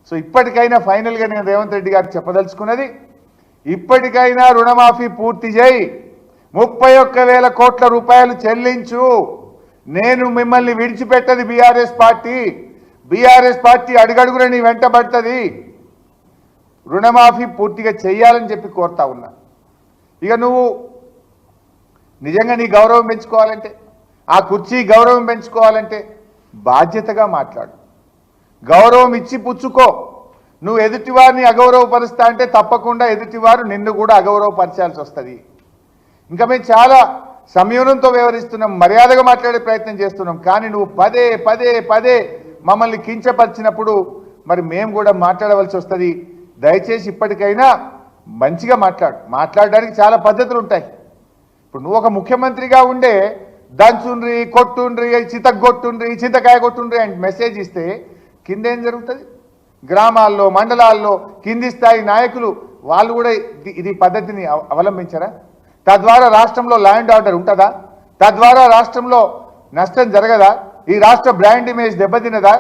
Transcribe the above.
So ఇప్పటికైనా ఫైనల్గా నేను రేవంత్ రెడ్డి గారికి చెప్పదలుచుకున్నది, ఇప్పటికైనా రుణమాఫీ పూర్తి చేయి, 31,000 కోట్ల రూపాయలు చెల్లించు. నేను మిమ్మల్ని విడిచిపెట్టది బీఆర్ఎస్ పార్టీ అడుగడుగున నీ వెంటబడుతుంది. రుణమాఫీ పూర్తిగా చెయ్యాలని చెప్పి కోరుతా ఉన్నా. ఇక నువ్వు నిజంగా నీ గౌరవం పెంచుకోవాలంటే, ఆ కుర్చీ గౌరవం పెంచుకోవాలంటే బాధ్యతగా మాట్లాడు, గౌరవం ఇచ్చి పుచ్చుకో. నువ్వు ఎదుటివారిని అగౌరవపరుస్తా అంటే తప్పకుండా ఎదుటివారు నిన్ను కూడా అగౌరవపరచాల్సి వస్తుంది. ఇంకా మేము చాలా సంయమనంతో వ్యవహరిస్తున్నాం, మర్యాదగా మాట్లాడే ప్రయత్నం చేస్తున్నాం. కానీ నువ్వు పదే పదే పదే మమ్మల్ని కించపరిచినప్పుడు మరి మేము కూడా మాట్లాడవలసి వస్తుంది. దయచేసి ఇప్పటికైనా మంచిగా మాట్లాడడానికి చాలా పద్ధతులు ఉంటాయి. ఇప్పుడు నువ్వు ఒక ముఖ్యమంత్రిగా ఉండే దంచుండ్రి, కొట్టుండ్రి, చితగొట్టుండ్రి, చింతకాయ కొట్టుండ్రి అని మెసేజ్ ఇస్తే కింద ఏం జరుగుతుంది? గ్రామాల్లో, మండలాల్లో కింది స్థాయి నాయకులు వాళ్ళు కూడా ఇది పద్ధతిని అవలంబించరా? తద్వారా రాష్ట్రంలో ల్యాండ్ ఆర్డర్ ఉంటుందా? తద్వారా రాష్ట్రంలో నష్టం జరగదా? ఈ రాష్ట్ర బ్రాండ్ ఇమేజ్ దెబ్బతినదా?